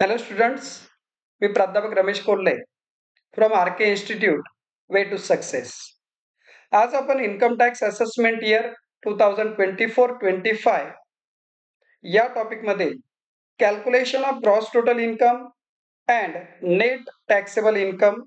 Hello students, मी प्राध्यापक Ramesh Kolhe from R K institute way to success. आज आपण इन्कम टॅक्स असेसमेंट इयर 2024-25 या टॉपिकमध्ये calculation of gross total income and net taxable income,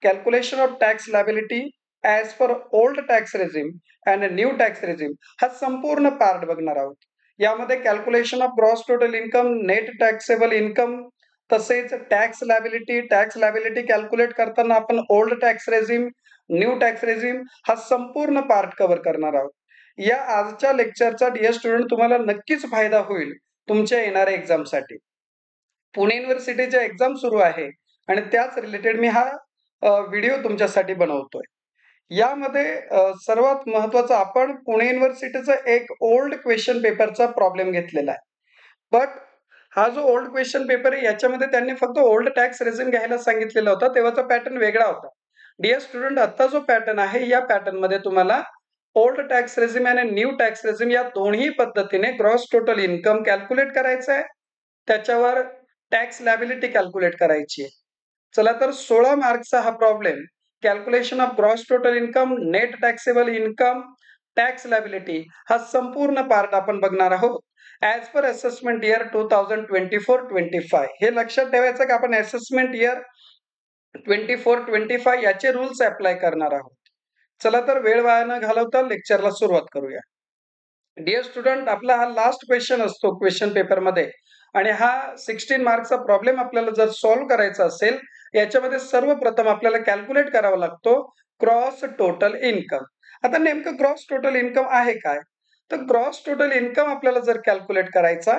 calculation of tax liability as per old tax regime and new tax regime हा संपूर्ण part बघणार आहोत. यामध्ये calculation of gross total income, net taxable income, तसेच tax liability calculate करताना आपण old tax regime, new tax regime हा संपूर्ण पार्ट कव्हर करणार आहोत. या आजच्या लेक्चरचा डिअर स्टुडंट तुम्हाला नक्कीच फायदा होईल तुमच्या येणाऱ्या एक्झामसाठी. पुणे युनिव्हर्सिटीच्या एक्झाम सुरू आहे आणि त्याच रिलेटेड मी हा व्हिडिओ तुमच्यासाठी बनवतोय. यामध्ये सर्वात महत्वाचं आपण पुणे युनिव्हर्सिटीचा एक ओल्ड क्वेश्चन पेपरचा प्रॉब्लेम घेतलेला आहे. बट हा जो ओल्ड क्वेश्चन पेपर आहे याच्यामध्ये त्यांनी फक्त ओल्ड टॅक्स रेजिम घ्यायला सांगितलेला होता, तेव्हाचा पॅटर्न वेगळा होता. डिअर स्टुडंट, आता जो पॅटर्न आहे या पॅटर्न मध्ये तुम्हाला ओल्ड टॅक्स रेजिम आणि न्यू टॅक्स रेजिम या दोन्ही पद्धतीने ग्रॉस टोटल इन्कम कॅल्क्युलेट करायचं आहे, त्याच्यावर टॅक्स लायबिलिटी कॅल्क्युलेट करायची आहे. चला तर 16 मार्क्सचा हा problem, calculation of gross total income, net taxable income, tax liability हा संपूर्ण पार्ट आपण बघणार आहोत ॲज पर असेसमेंट इयर 2024-25. हे लक्षात ठेवायचं की आपण असेसमेंट इयर 24-25 याचे रूल्स अप्लाय करणार आहोत. चला तर वेळ वाया न घालवता लेक्चरला सुरुवात करूया. डिअर स्टुडंट, आपला हा लास्ट क्वेश्चन असतो क्वेश्चन पेपरमध्ये आणि हा 16 मार्क्सचा प्रॉब्लेम आपल्याला जर सॉल्व्ह करायचा असेल, याच्यामध्ये सर्वप्रथम आपल्याला कॅल्क्युलेट करावा लागतो ग्रॉस टोटल इन्कम. आता नेमकं ग्रॉस टोटल इन्कम आहे काय? तर ग्रॉस टोटल इन्कम आपल्याला जर कॅल्क्युलेट करायचा,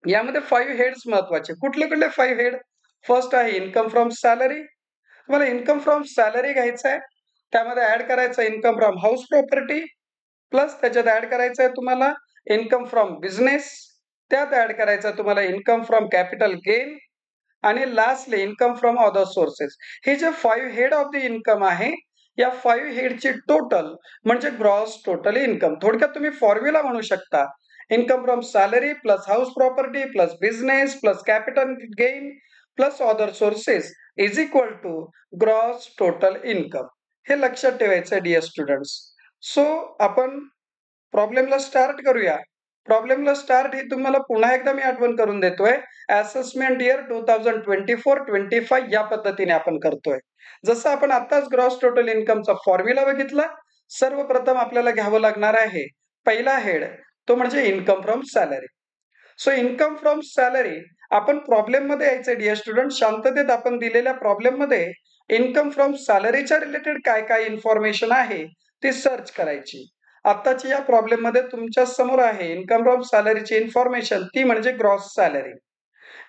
यामध्ये 5 हेड्स महत्वाचे. कुठले कुठले 5 हेड? फर्स्ट आहे इन्कम फ्रॉम सॅलरी. तुम्हाला इन्कम फ्रॉम सॅलरी घ्यायचं आहे, त्यामध्ये ऍड करायचं income from house property, plus त्याच्यात ऍड करायचं आहे तुम्हाला इन्कम फ्रॉम बिझनेस, त्यात ऍड करायचं तुम्हाला इन्कम फ्रॉम कॅपिटल गेन आणि lastly income from other sources. हे जे 5 हेड ऑफ द इन्कम आहे, या 5 हेडची टोटल म्हणजे ग्रॉस टोटल इन्कम. थोडक्यात तुम्ही फॉर्म्युला म्हणू शकता, income from salary plus house property plus business plus capital gain plus other sources is equal to gross total income. हे लक्षात ठेवायचं डिअर स्टुडंट्स. सो आपण प्रॉब्लेमला स्टार्ट करूया. प्रॉब्लेमला स्टार्ट ही तुम्हाला पुन्हा एकदा मी आठवण करून देतोय, असेसमेंट इयर 2024-25 या पद्धतीने आपण करतोय. जसं आपण आताच ग्रॉस टोटल इन्कमचा फॉर्म्युला बघितला, सर्वप्रथम आपल्याला घ्यावं लागणार आहे पहिला हेड, तो म्हणजे income from salary. So income from salary आपण प्रॉब्लेम मध्ये यायचे डिअर स्टुडंट. शांततेत आपण दिलेल्या प्रॉब्लेम मध्ये इन्कम फ्रॉम सॅलरीच्या रिलेटेड काय काय इन्फॉर्मेशन आहे ती सर्च करायची. आताच्या या प्रॉब्लेम मध्ये तुमच्या समोर आहे इन्कम फ्रॉम सॅलरीची इन्फॉर्मेशन, ती म्हणजे ग्रॉस सॅलरी.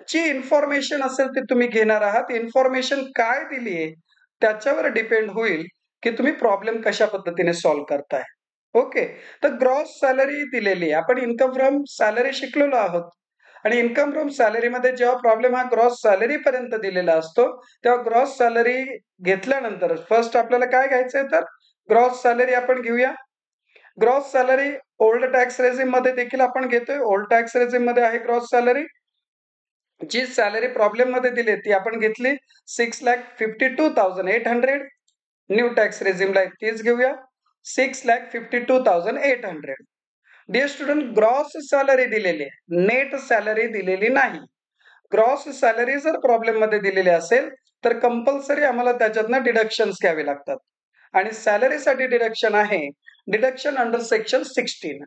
जी इन्फॉर्मेशन असेल ती तुम्ही घेणार आहात. इन्फॉर्मेशन काय दिली आहे त्याच्यावर डिपेंड होईल की तुम्ही प्रॉब्लेम कशा पद्धतीने सॉल्व्ह करताय. ओके, तर ग्रॉस सॅलरी दिलेली आहे. आपण इन्कम फ्रॉम सॅलरी शिकलेलो आहोत आणि इन्कम फ्रॉम सॅलरी मध्ये जेव्हा प्रॉब्लेम हा ग्रॉस सॅलरी पर्यंत दिलेला असतो, तेव्हा ग्रॉस सॅलरी घेतल्यानंतर फर्स्ट आपल्याला काय घ्यायचंय, तर ग्रॉस सॅलरी आपण घेऊया. Gross salary old tax regime मध्ये देखील आपण घेतोय. ओल्ड टॅक्स रेजिम मध्ये आहे ग्रॉस सॅलरी. जी सॅलरी प्रॉब्लेम मध्ये दिली ती आपण घेतली 6,52,800. न्यू टॅक्स रेजिमला तीच घेऊया 6,52,800. डिअर स्टुडंट, ग्रॉस सॅलरी दिलेली आहे, नेट सॅलरी दिलेली नाही. ग्रॉस सॅलरी जर प्रॉब्लेम मध्ये दिलेली असेल तर कंपल्सरी आम्हाला त्याच्यातनं डिडक्शन्स घ्यावे लागतात आणि सॅलरीसाठी डिडक्शन आहे deduction under section 16.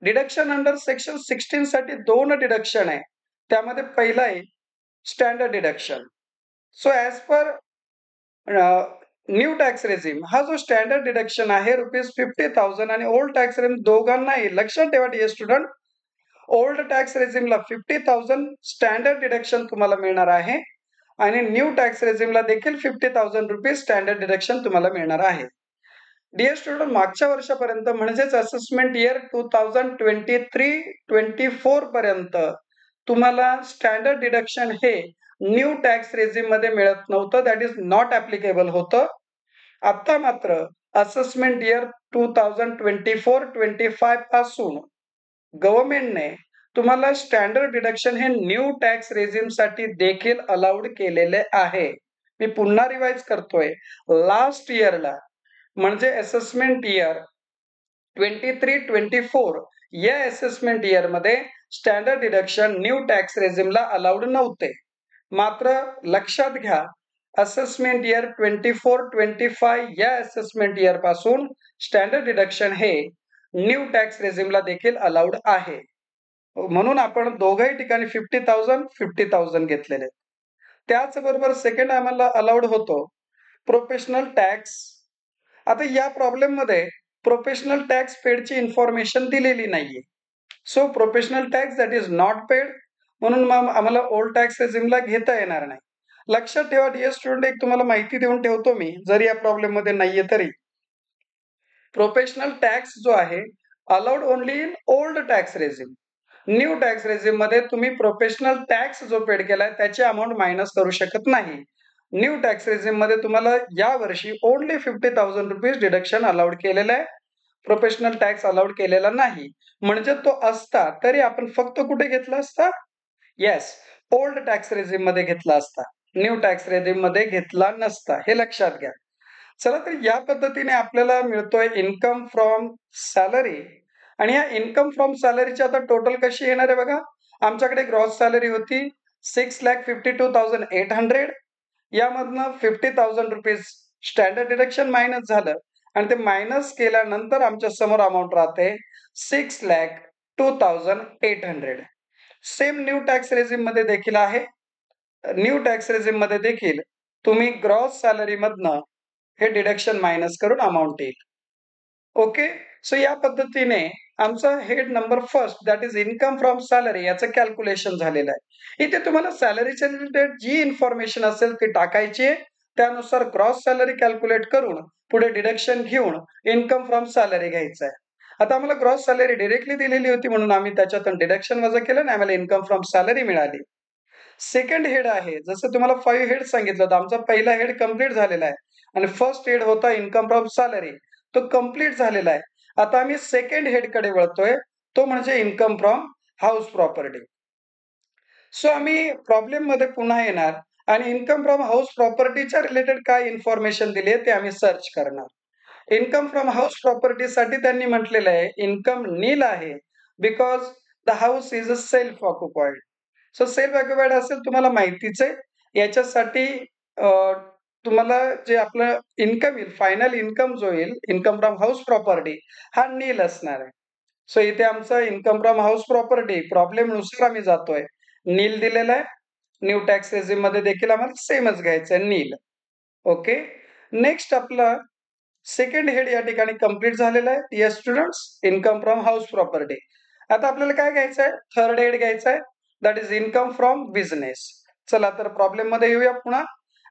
Deduction under section 16 साठी 2 डिडक्शन आहे. त्यामध्ये पहिला आहे standard deduction. So as per new tax regime हा जो स्टँडर्ड डिडक्शन आहे ₹50,000 आणि ओल्ड टॅक्स रेजिम दोघांनाही लक्षात ठेवा डिअर स्टुडंट. ओल्ड टॅक्स रेजिमला 50,000 स्टँडर्ड डिडक्शन तुम्हाला मिळणार आहे आणि न्यू टॅक्स रेजिमला देखील ₹50,000 स्टँडर्ड डिडक्शन तुम्हाला मिळणार आहे. डिअर स्टुडंट, मागच्या वर्षापर्यंत म्हणजेच असेसमेंट इयर 2023-24 पर्यंत तुम्हाला स्टँडर्ड डिडक्शन हे न्यू टॅक्स रेजिम मध्ये मिळत नव्हतं, दॅट इज नॉट ऍप्लिकेबल होतं. आता मात्र असेसमेंट इयर 2024-25 पासून गव्हर्नमेंटने तुम्हाला स्टँडर्ड डिडक्शन हे न्यू टॅक्स रेझिम साठी देखील अलाउड केलेले आहे. मी पुन्हा रिवाइज करतोय. लास्ट इयरला म्हणजे असेसमेंट इयर 23-24 या असेसमेंट इयर मध्ये स्टँडर्ड डिडक्शन न्यू टॅक्स रेझिमला अलाउड नव्हते. मात्र लक्षात घ्या, असेसमेंट इयर 24-25 या असेसमेंट इयर पासून स्टँडर्ड डिडक्शन हे न्यू टॅक्स रेझिमला देखील अलाउड आहे. म्हणून आपण दोघही ठिकाणी 50,000 घेतलेले. त्याचबरोबर सेकंड आम्हाला अलाउड होतो प्रोफेशनल टॅक्स. आता या प्रॉब्लेम मध्ये प्रोफेशनल टॅक्स पेडची इन्फॉर्मेशन दिलेली नाहीये. So professional tax that is not paid, म्हणून मग आम्हाला ओल्ड टॅक्स रेझिमला घेता येणार नाही. लक्षात ठेवा डिअर स्टुडंट, एक तुम्हाला माहिती देऊन ठेवतो मी, जरी या प्रॉब्लेम मध्ये नाहीये तरी. प्रोफेशनल टॅक्स जो आहे allowed only in old tax regime. New tax regime मध्ये तुम्ही प्रोफेशनल टॅक्स जो पेड केलाय त्याची अमाऊंट मायनस करू शकत नाही. न्यू टॅक्स रेझिम मध्ये तुम्हाला या वर्षी ओनली 50,000 रुपीज डिडक्शन अलाउड केलेलं आहे. प्रोफेशनल टॅक्स अलाउड केलेला नाही. म्हणजे तो असता तरी आपण फक्त कुठे घेतला असता? येस, ओल्ड टॅक्स रेझिम मध्ये घेतला असता, न्यू टॅक्स रेझिम मध्ये घेतला नसता. हे लक्षात घ्या. चला तर या पद्धतीने आपल्याला मिळतोय इन्कम फ्रॉम सॅलरी. आणि या इन्कम फ्रॉम सॅलरीची आता टोटल कशी येणार आहे बघा. आमच्याकडे ग्रॉस सॅलरी होती 6,52,800. यामधनं 50,000 रुपीज स्टँडर्ड डिडक्शन मायनस झालं आणि ते मायनस केल्यानंतर आमच्या समोर अमाऊंट राहते 6,02,800. सेम न्यू टॅक्स रेझिम मध्ये देखील आहे. न्यू टॅक्स रेझिम मध्ये देखील तुम्ही ग्रॉस सॅलरी मधनं हे डिडक्शन मायनस करून अमाऊंट येईल. ओके, सो या पद्धतीने आमचा head number first that is income from salary याचं कॅल्क्युलेशन झालेलं आहे. इथे तुम्हाला सॅलरीच्या रिलेटेड जी इन्फॉर्मेशन असेल ती टाकायची आहे. त्यानुसार ग्रॉस सॅलरी कॅल्क्युलेट करून पुढे डिडक्शन घेऊन इन्कम फ्रॉम सॅलरी घ्यायचं आहे. आता आम्हाला ग्रॉस सॅलरी डायरेक्टली दिलेली होती म्हणून आम्ही त्याच्यातून डिडक्शन वजा केलं आणि आम्हाला इन्कम फ्रॉम सॅलरी मिळाली. सेकंड हेड आहे, जसं तुम्हाला 5 हेड सांगितलं होतं, आमचा पहिला हेड कंप्लीट झालेला आहे आणि फर्स्ट हेड होता इन्कम फ्रॉम सॅलरी, तो कंप्लीट झालेला आहे. आता आम्ही सेकंड हेड कडे वळतोय, तो म्हणजे income from house property. So आम्ही प्रॉब्लेम मध्ये पुन्हा येणार आणि इन्कम फ्रॉम हाऊस प्रॉपर्टीच्या रिलेटेड काय इन्फॉर्मेशन दिली आहे ते आम्ही सर्च करणार. इन्कम फ्रॉम हाऊस प्रॉपर्टी साठी त्यांनी म्हटलेलं आहे इन्कम नील आहे because the house is a self occupied. So self occupied असेल तुम्हाला माहितीच आहे. याच्यासाठी तुम्हाला जे आपलं इन्कम येईल, फायनल इन्कम जो येईल इन्कम फ्रॉम हाऊस प्रॉपर्टी, हा नील असणार आहे. सो इथे आमचा income from house property problem नुसार आम्ही जातोय, नील दिलेला आहे. न्यू टॅक्स रेझिम मध्ये देखील आम्हाला सेमच घ्यायचं आहे, नील. ओके, नेक्स्ट आपला सेकंड हेड या ठिकाणी कंप्लीट झालेला आहे. Dear students, income from house property. आता आपल्याला काय घ्यायचं आहे? थर्ड हेड घ्यायचा आहे, that is income from business. चला तर प्रॉब्लेम मध्ये येऊया पुन्हा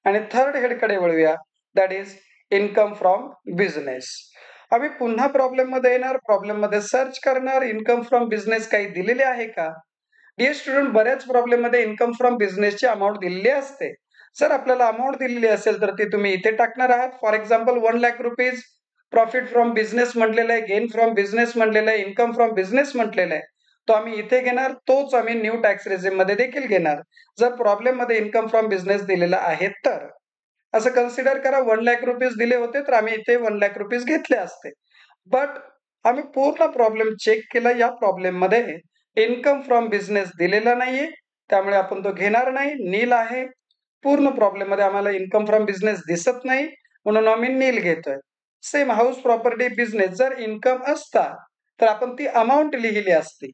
आणि थर्ड हेड कडे वळूया, that is income from business. आम्ही पुन्हा प्रॉब्लेम मध्ये येणार, प्रॉब्लेम मध्ये सर्च करणार इन्कम फ्रॉम बिझनेस काही दिलेले आहे का. डिअर स्टुडंट, बऱ्याच प्रॉब्लेम मध्ये इन्कम फ्रॉम बिझनेसची अमाऊंट दिलेली असते. जर आपल्याला अमाऊंट दिलेली असेल तर ती तुम्ही इथे टाकणार आहात. For example 1 lakh rupees profit from business म्हटलेलं आहे, गेन फ्रॉम बिझनेस म्हटलेलं आहे, इन्कम फ्रॉम बिझनेस म्हटलेलं आहे. तो आम्ही इथे घेणार, तोच आम्ही न्यू टॅक्स रेझिम मध्ये देखील घेणार जर प्रॉब्लेम मध्ये इन्कम फ्रॉम बिझनेस दिलेला आहे तर. असं कन्सिडर करा 1 लाख रुपीज दिले होते तर आम्ही इथे 1 लाख रुपीज घेतले असते. बट आम्ही पूर्ण प्रॉब्लेम चेक केला, या प्रॉब्लेम मध्ये इन्कम फ्रॉम बिझनेस दिलेला नाहीये, त्यामुळे आपण तो घेणार नाही, नील आहे. पूर्ण प्रॉब्लेम मध्ये आम्हाला इन्कम फ्रॉम बिझनेस दिसत नाही म्हणून आम्ही नील घेतोय. सेम हाऊस प्रॉपर्टी बिझनेस जर इन्कम असता तर आपण ती अमाऊंट लिहिली असती.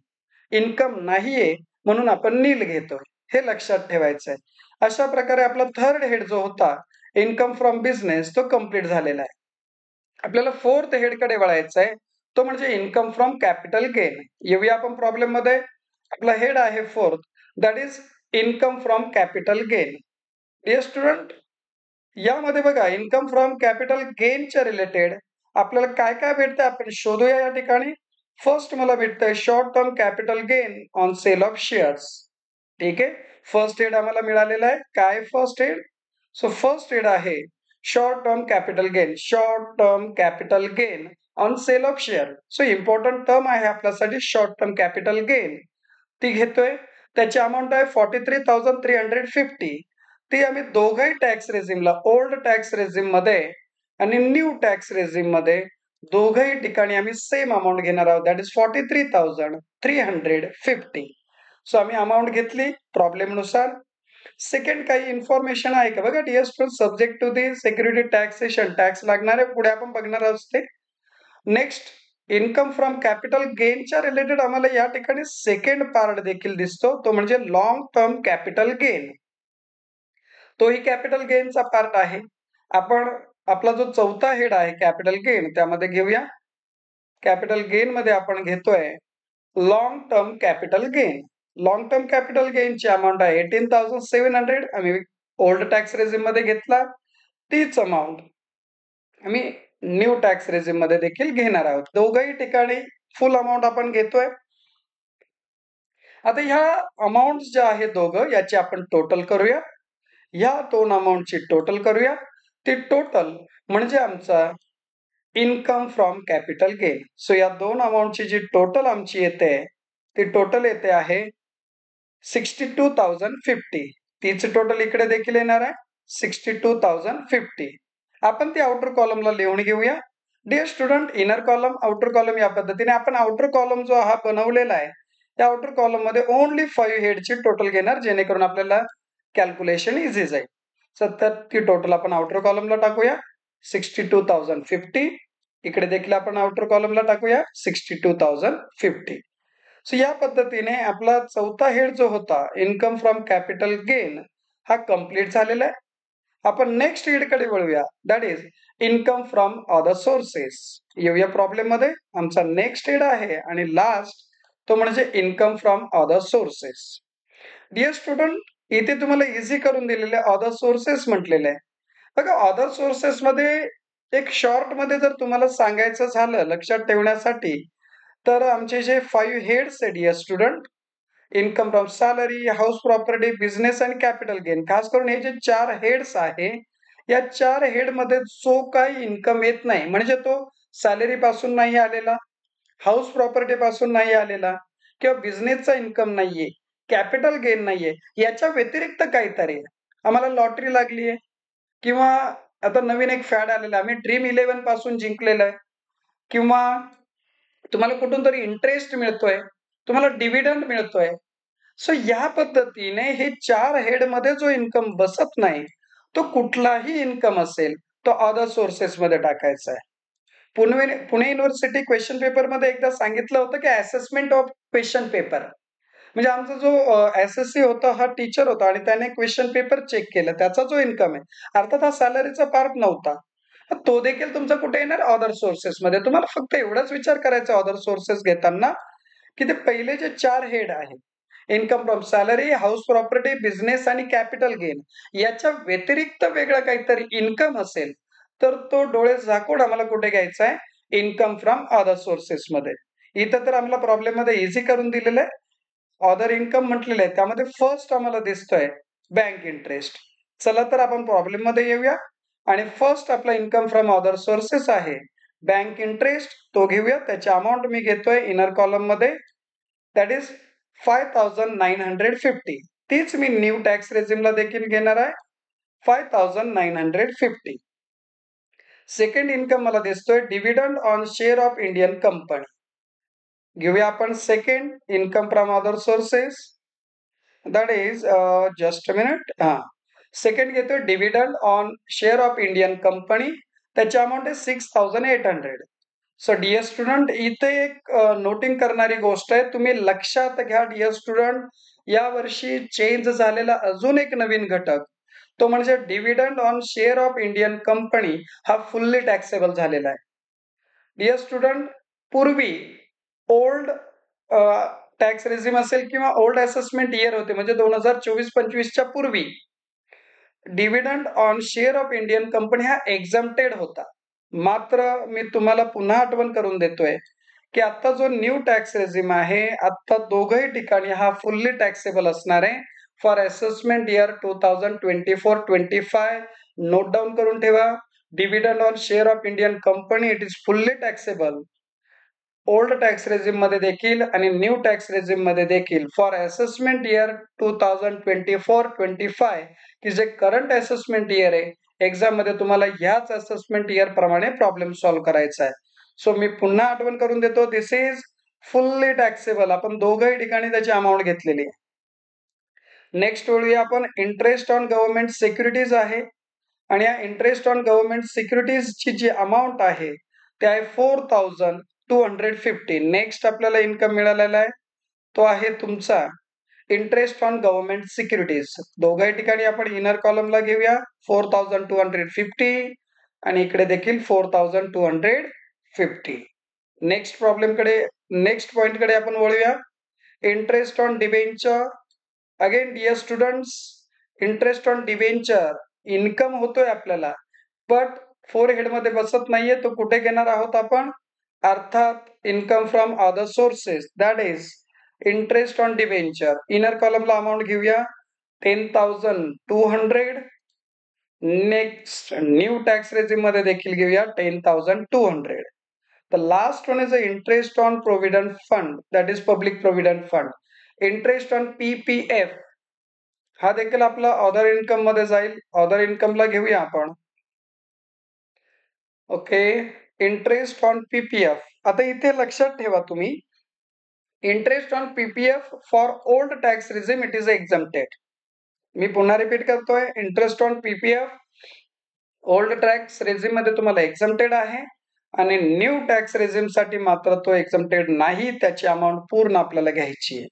इन्कम नाहीये म्हणून आपण नील घेतोय, हे लक्षात ठेवायचं आहे. अशा प्रकारे आपला थर्ड हेड जो होता इन्कम फ्रॉम बिझनेस तो कंप्लीट झालेला आहे. आपल्याला फोर्थ हेड कडे वळायचं आहे, तो म्हणजे इन्कम फ्रॉम कॅपिटल गेन. येऊया आपण प्रॉब्लेम मध्ये. आपला हेड आहे fourth, that is income from capital gain. Dear student, यामध्ये बघा इन्कम फ्रॉम कॅपिटल गेनच्या रिलेटेड आपल्याला काय काय भेटतं आपण शोधूया या ठिकाणी. फर्स्ट मला भेटतंय short term capital gain on sale of shares. ठीक आहे, फर्स्ट हेड आम्हाला मिळालेला आहे. काय first head? So first head आहे short term capital gain, short term capital gain on sale of share. So important term आहे आपल्यासाठी शॉर्ट टर्म कॅपिटल गेन. ती घेतोय. त्याची अमाऊंट आहे 43,350. ती आम्ही दोघंही टॅक्स रेझिमला, ओल्ड टॅक्स रेझिम मध्ये आणि न्यू टॅक्स रेझिम मध्ये दोघंही ठिकाणी आम्ही सेम अमाऊंट घेणार आहोत. That is 43,350. सो आम्ही अमाऊंट घेतली प्रॉब्लेम नुसार. सेकंड काही इन्फॉर्मेशन आहे का बघा dear student, subject to the security taxation, tax लागणार आहे, पुढे आपण बघणार आहोत ते. नेक्स्ट, इन्कम फ्रॉम कॅपिटल गेनच्या रिलेटेड आम्हाला या ठिकाणी सेकंड पार्ट देखील दिसतो, तो म्हणजे लॉंग टर्म कॅपिटल गेन. तोही कॅपिटल गेनचा पार्ट आहे. आपण आपला जो चौथा हेड आहे कॅपिटल गेन, त्यामध्ये घेऊया. कॅपिटल गेन मध्ये आपण घेतोय long term capital gain. Long term capital गेनची अमाऊंट आहे 18,700. आम्ही ओल्ड टॅक्स रेझिम मध्ये घेतला. तीच अमाऊंट आम्ही न्यू टॅक्स रेझिम मध्ये देखील घेणार आहोत. दोघही ठिकाणी फुल अमाऊंट आपण घेतोय. आता ह्या अमाऊंट ज्या आहेत दोघं, याची आपण टोटल करूया. ह्या दोन अमाऊंटची टोटल करूया. ती टोटल म्हणजे आमचा income from capital gain. So या दोन अमाऊंटची जी टोटल आमची येते, ती टोटल येते आहे 62,050. तीच टोटल इकडे देखील येणार आहे 62,050. आपण ती आउटर कॉलमला लिहून घेऊया. Dear student, inner column, outer column या पद्धतीने आपण आउटर कॉलम जो हा बनवलेला आहे, त्या आउटर कॉलम मध्ये ओनली 5 हेडची टोटल घेणार, जेणेकरून आपल्याला कॅल्क्युलेशन इझी जाईल. तर ती टोटल आपण आउटर कॉलमला टाकूया 62,050. इकडे देखील आपण आउटर कॉलमला टाकूया 62,050. सो या पद्धतीने आपला चौथा हेड जो होता इन्कम फ्रॉम कॅपिटल गेन हा कंप्लीट झालेला आहे. आपण नेक्स्ट हेड कडे वळूया, that is income from other sources. येऊया प्रॉब्लेम मध्ये. आमचा नेक्स्ट हेड आहे आणि लास्ट, तो म्हणजे income from other sources. Dear student, इथे तुम्हाला इझी करून दिलेले अदर सोर्सेस म्हटलेले आहे. बघा, अदर सोर्सेस मध्ये एक शॉर्ट मध्ये जर तुम्हाला सांगायचं झालं लक्षात ठेवण्यासाठी, तर आमचे जे 5 हेड्स आहे dear student, income from salary, house property, business आणि कॅपिटल गेन, खास करून हे जे 4 हेड्स आहे, या 4 हेड मध्ये जो काही इन्कम येत नाही, म्हणजे तो सॅलरी पासून नाही आलेला, हाऊस प्रॉपर्टी पासून नाही आलेला, किंवा बिझनेसचा इन्कम नाहीये, कॅपिटल गेन नाहीये, याच्या व्यतिरिक्त काहीतरी आम्हाला लॉटरी लागली आहे, किंवा आता नवीन एक फॅड आलेला, आम्ही ड्रीम 11 पासून जिंकलेलं आहे, किंवा तुम्हाला कुठून तरी इंटरेस्ट मिळतोय, तुम्हाला डिव्हिडंड मिळतोय. सो या पद्धतीने हे 4 हेड मध्ये जो इन्कम बसत नाही, तो कुठलाही इन्कम असेल, तो अदर सोर्सेस मध्ये टाकायचा आहे. पुणे युनिव्हर्सिटी क्वेश्चन पेपर मध्ये एकदा सांगितलं होतं की असेसमेंट ऑफ क्वेश्चन पेपर, म्हणजे आमचा जो एसएससी होता हा टीचर होता आणि त्याने क्वेश्चन पेपर चेक केलं, त्याचा जो इन्कम आहे, अर्थात हा सॅलरीचा पार्ट नव्हता, तो देखील तुमचा कुठे येणार अदर सोर्सेस मध्ये. तुम्हाला फक्त एवढाच विचार करायचा अदर सोर्सेस घेताना, की ते पहिले जे 4 हेड आहे, income from salary, house property, business आणि कॅपिटल गेन, याच्या व्यतिरिक्त वेगळं काहीतरी इन्कम असेल, तर तो डोळे झाकून आम्हाला कुठे घ्यायचा आहे, इन्कम फ्रॉम अदर सोर्सेस मध्ये. इथं तर आम्हाला प्रॉब्लेम मध्ये इझी करून दिलेलं आहे. अदर इन्कम म्हटलेलं आहे, त्यामध्ये फर्स्ट आम्हाला दिसतोय बँक इंटरेस्ट. चला तर आपण प्रॉब्लेम मध्ये येऊया आणि फर्स्ट आपला इन्कम फ्रॉम अदर सोर्सेस आहे बँक इंटरेस्ट, तो घेऊया. त्याची अमाऊंट मी घेतोय इनर कॉलम मध्ये, दॅट इज 5,950. तीच मी न्यू टॅक्स रेझिमला देखील घेणार आहे 5,950. सेकंड इन्कम मला दिसतोय dividend on share of Indian company. घेऊया आपण second income from other sources, that is just a minute. Second घेतोय dividend on share of Indian company, त्याची अमाऊंट आहे 6,800. सो डिअर स्टुडंट, इथे एक नोटिंग करणारी गोष्ट आहे, तुम्ही लक्षात घ्या डिअर स्टुडंट, या वर्षी चेंज झालेला अजून एक नवीन घटक, तो म्हणजे dividend on share of Indian company हा फुल्ली टॅक्सेबल झालेला आहे. डिअर स्टुडंट, पूर्वी ओल्ड टॅक्स रेझिम असेल किंवा ओल्ड असेसमेंट इयर होते, म्हणजे 2024-25च्या पूर्वी dividend on share of Indian company हा एक्झम्प्टेड होता. मात्र मी तुम्हाला पुन्हा आठवण करून देतोय की आता जो न्यू टॅक्स रेझिम आहे, आता दोघही ठिकाणी हा फुल्ली टॅक्सेबल असणार आहे for assessment year 2024-25. Note down करून ठेवा. Dividend on share of Indian company it is fully taxable. Old tax regime मध्ये देखील आणि न्यू टॅक्स रेझिम मध्ये देखील फॉर असेसमेंट इयर 2024-25 की जे करंट असेसमेंट इयर आहे, एक्झाम मध्ये तुम्हाला ह्याच असेसमेंट इयर प्रमाणे प्रॉब्लेम सॉल्व्ह करायचा आहे. सो मी पुन्हा आठवण करून देतो, दिस इज फुल्ली टॅक्सेबल. आपण दोघही ठिकाणी त्याची अमाऊंट घेतलेली आहे. नेक्स्ट वळूया आपण इंटरेस्ट ऑन गव्हर्नमेंट सिक्युरिटीज आहे आणि या इंटरेस्ट ऑन गव्हर्नमेंट सिक्युरिटीजची जी अमाऊंट आहे ते आहे 4250. नेक्स्ट आपल्याला इन्कम मिळालेला आहे तो आहे तुमचा इंटरेस्ट ऑन गव्हर्नमेंट सिक्युरिटीज. दोघाही ठिकाणी आपण इनर कॉलमला घेऊया 4250 आणि इकडे देखील 4250. नेक्स्ट नेक्स्ट पॉइंट कडे आपण वळूया. Interest on debenture. Again dear students, interest on debenture income होतोय आपल्याला, बट फोर हेड मध्ये बसत नाहीये. तो कुठे घेणार आहोत आपण? अर्थात income from other sources, that is interest on debenture. Inner कॉलमला amount घेऊया 10,200. नेक्स्ट न्यू टॅक्स रेझिम मध्ये देखील घेऊया 10,200. The last one is the interest on provident fund, that is public provident fund. Interest on PPF हा देखील आपला other income मध्ये जाईल. Other इन्कमला घेऊया आपण. Okay, interest on PPF. आता इथे लक्षात ठेवा तुम्ही, interest on PPF for old tax regime it is exempted. मी पुन्हा रिपीट करतोय, interest on PPF old tax regime मध्ये तुम्हाला एक्झम्प्टेड आहे आणि न्यू टॅक्स रेझिम साठी मात्र तो एक्झम्प्टेड नाही. त्याची अमाऊंट पूर्ण आपल्याला घ्यायची आहे.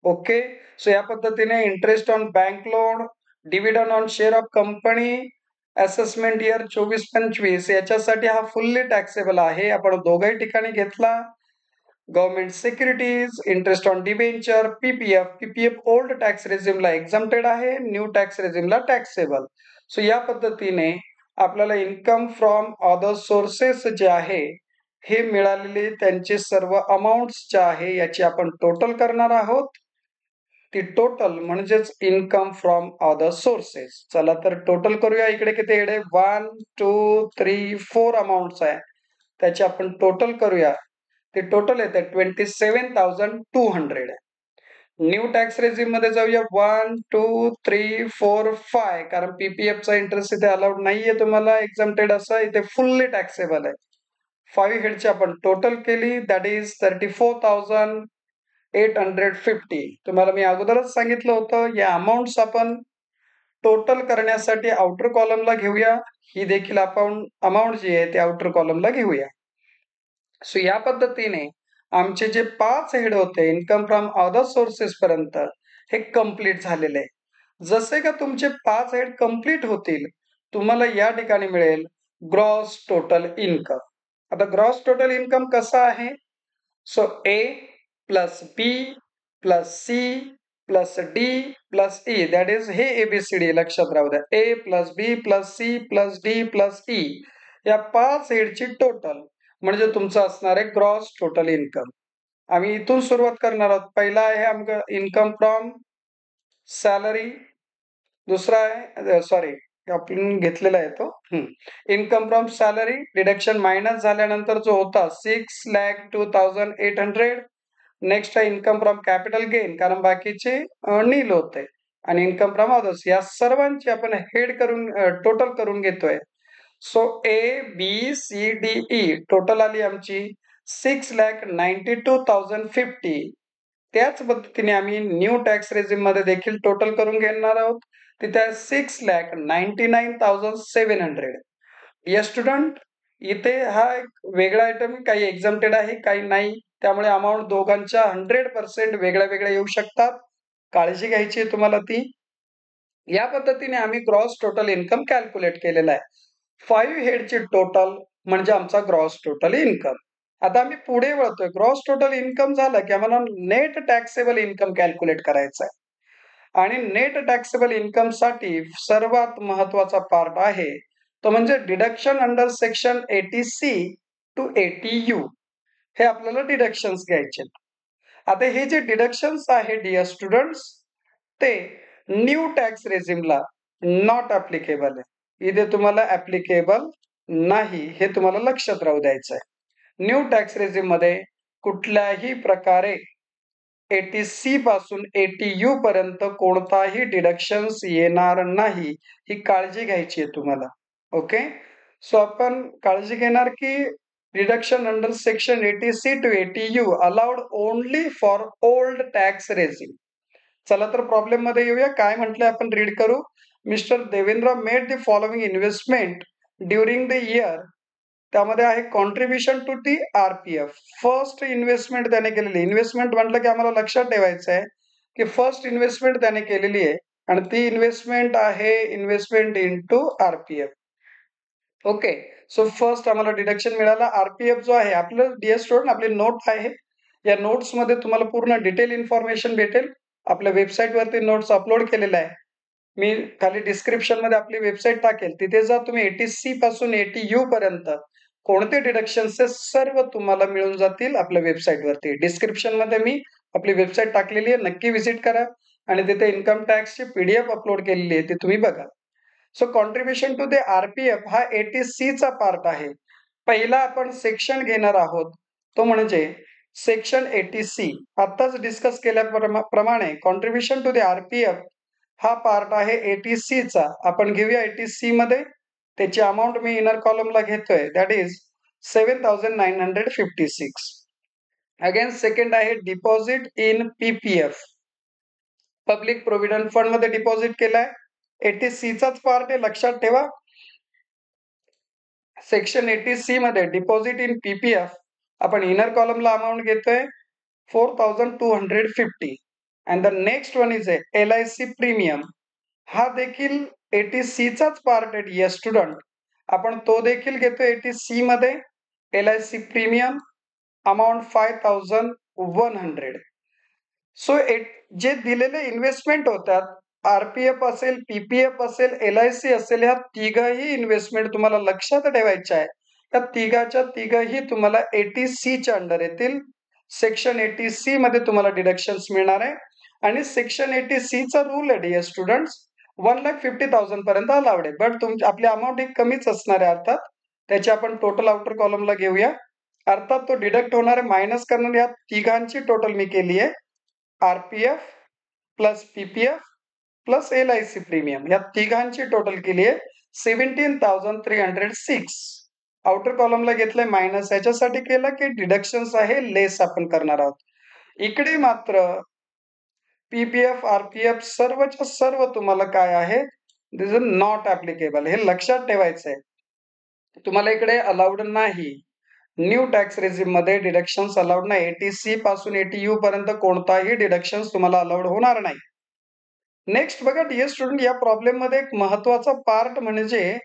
ओके, सो या पद्धतीने interest on bank loan, dividend on share of company, assessment year 24-25 याच्यासाठी हा फुल्ली टॅक्सेबल आहे. आपण दोघही ठिकाणी घेतला. Government securities, interest on debenture, PPF old tax रेझिमला एक्झम्प्टेड आहे, न्यू टॅक्स रेझिमला टॅक्सेबल. सो या पद्धतीने आपल्याला इन्कम फ्रॉम अदर सोर्सेस जे आहे हे मिळालेले त्यांचे सर्व अमाऊंट्स जे आहे याची आपण टोटल करणार आहोत. ती टोटल म्हणजेच इन्कम फ्रॉम अदर सोर्सेस. चला तर टोटल करूया. इकडे किती येडे 1 2 3 4 अमाऊंट्स आहे, त्याची आपण टोटल करूया. ते टोटल येते 27,200. न्यू टॅक्स रेझिम मध्ये जाऊया 1 2 3 4 5, कारण पीपीएफचा इंटरेस्ट इथे अलाउड नाहीये तुम्हाला, एक्झम्प्टेड असं इथे फुल्ली टॅक्सेबल आहे. 5 हेडची आपण टोटल केली, दॅट इज 34,850. तुम्हाला मी अगोदरच सांगितलं होतं या अमाऊंट्स आपण टोटल करण्यासाठी आउटर कॉलमला घेऊया. ही देखील आपण अमाऊंट जी आहे ती आउटर कॉलमला घेऊया. सो या पद्धतीने आमचे जे 5 हेड होते इन्कम फ्रॉम अदर सोर्सेस पर्यंत हे कंप्लीट झालेले आहे. जसे का तुमचे 5 हेड कंप्लीट होतील, तुम्हाला या ठिकाणी मिळेल ग्रॉस टोटल इन्कम. आता ग्रॉस टोटल इन्कम कसा आहे? So A plus B plus C plus D plus E, that is हे ABCD लक्षात राहू द्या. A plus B plus C plus D plus E या 5 हेडची टोटल म्हणजे तुमचं असणार आहे ग्रॉस टोटल इन्कम. आम्ही इथून सुरुवात करणार आहोत. पहिला आहे आमचं इन्कम फ्रॉम सॅलरी, दुसरा आहे सॉरी आपण घेतलेला आहे तो income from salary deduction minus झाल्यानंतर जो होता 6,02,800. नेक्स्ट आहे इन्कम फ्रॉम कॅपिटल गेन, कारण बाकीचे नील होते, आणि इन्कम फ्रॉम अदर्स. या सर्वांची आपण हेड करून टोटल करून घेतोय. सो ABCDE टोटल आली आमची 6,92,050. त्याच पद्धतीने आम्ही न्यू टॅक्स रेझिम मध्ये देखील टोटल करून घेणार आहोत. तिथे 6,99,700. या स्टुडंट इथे हा एक वेगळा आयटम, काही एक्झम्प्टेड आहे काही नाही, त्यामुळे अमाऊंट दोघांच्या 100% वेगळ्या वेगळ्या येऊ शकतात. काळजी घ्यायची आहे तुम्हाला ती. या पद्धतीने आम्ही ग्रॉस टोटल इन्कम कॅल्क्युलेट केलेला आहे. 5 हेडची टोटल म्हणजे आमचा ग्रॉस टोटल इन्कम. आता आम्ही पुढे वळतोय. ग्रॉस टोटल इन्कम झालं की आम्हाला नेट टॅक्सेबल इन्कम कॅल्क्युलेट करायचं आहे. आणि नेट टॅक्सेबल इन्कम साठी सर्वात महत्वाचा पार्ट आहे तो म्हणजे deduction under section 80C to 80U. हे आपल्याला डिडक्शन्स घ्यायचे. आता हे जे डिडक्शन्स आहे डिअर स्टुडंट्स, ते न्यू टॅक्स रेझिमला नॉट ऍप्लिकेबल आहे. इथे तुम्हाला ऍप्लिकेबल नाही, हे तुम्हाला लक्षात राहू द्यायचं आहे. न्यू टॅक्स रेझिम मध्ये कुठल्याही प्रकारे 80C पासून 80U पर्यंत कोणताही डिडक्शन्स येणार नाही, ही काळजी घ्यायची आहे तुम्हाला. ओके, सो आपण काळजी घेणार की deduction under section 80C to 80U allowed only for old tax regime. चला तर प्रॉब्लेम मध्ये येऊया. काय म्हटलंय आपण रीड करू. Mister Devendra made the following investment during the year. त्यामध्ये आहे contribution to the RPF. First investment त्याने केलेली. इन्व्हेस्टमेंट म्हटलं की आम्हाला लक्षात ठेवायचं आहे की फर्स्ट इन्व्हेस्टमेंट त्याने केलेली आहे आणि ती इन्व्हेस्टमेंट आहे investment into RPF. Okay, so first आम्हाला डिडक्शन मिळाला. आरपीएफ जो आहे आपलं डिअर स्टुडंट आपली नोट आहे. या नोट्स मध्ये तुम्हाला पूर्ण डिटेल इन्फॉर्मेशन भेटेल. आपल्या वेबसाईट वरती नोट्स अपलोड केलेल्या आहे. मी खाली डिस्क्रिप्शन मध्ये आपली वेबसाईट टाकेल. तिथे जा तुम्ही 80C पासून 80U पर्यंत कोणते डिडक्शन्स सर्व तुम्हाला मिळून जातील आपल्या वेबसाईट वरती. डिस्क्रिप्शन मध्ये मी आपली वेबसाईट टाकलेली आहे. नक्की व्हिजिट करा आणि तिथे इन्कम टॅक्सची PDF अपलोड केलेली आहे ती तुम्ही बघा. So contribution to the RPF हा 80C चा पार्ट आहे. पहिला आपण सेक्शन घेणार आहोत तो म्हणजे सेक्शन 80C. आताच डिस्कस केल्याप्रमाणे कॉन्ट्रीब्युशन टू द आरपीएफ हा पार्ट आहे 80C चा. आपण घेऊया 80C मध्ये. त्याची अमाऊंट मी इनर कॉलमला घेतोय, दॅट इज 7956. अगेन सेकंड आहे deposit in PPF. Public provident fund मध्ये डिपॉझिट केलाय. 80C चाच पार्ट आहे, लक्षात ठेवा. सेक्शन 80C मध्ये डिपॉझिट इन पीपीएफ आपण इनर कॉलमला अमाऊंट घेतोय 4250. And the next one is LIC premium. हा देखील 80C चाच पार्ट आहे डिअर स्टुडंट. आपण तो देखील घेतोय 80C मध्ये. LIC premium amount 5100. सो जे दिलेले इन्व्हेस्टमेंट होतात, आरपीएफ असेल, पीपीएफ असेल, LIC असेल, ह्या तिघही इन्व्हेस्टमेंट तुम्हाला लक्षात ठेवायच्या आहे. त्या तिघही तुम्हाला 80C च्या अंडर येतील. सेक्शन 80C मध्ये तुम्हाला डिडक्शन्स मिळणार आहे आणि सेक्शन 80C चा रूल आहे डिअर स्टुडंट्स 1,50,000 पर्यंत अलाउड आहे. बट तुमची आपली अमाऊंट ही कमीच असणार आहे अर्थात. त्याची आपण टोटल आउटर कॉलमला घेऊया. अर्थात तो डिडक्ट होणार आहे, मायनस करणार. या तिघांची टोटल मी केली आहे. RPF plus PPF plus LIC premium या तिघांची टोटल केली आहे 17,306. आउटर कॉलमला घेतलंय मायनस. याच्यासाठी केलं की डिडक्शन्स आहे लेस आपण करणार आहोत. इकडे मात्र पीपीएफ आरपीएफ सर्वच्या सर्व तुम्हाला काय आहे, दिस इज नॉट ऍप्लिकेबल. हे लक्षात ठेवायचं आहे. तुम्हाला इकडे अलाउड नाही. न्यू टॅक्स रेझिम मध्ये डिडक्शन्स अलाउड नाही. 80C पासून 80U पर्यंत कोणताही डिडक्शन्स तुम्हाला अलाउड होणार नाही. नेक्स्ट बघा डिअर स्टुडंट, या प्रॉब्लेम मध्ये एक महत्वाचा पार्ट म्हणजे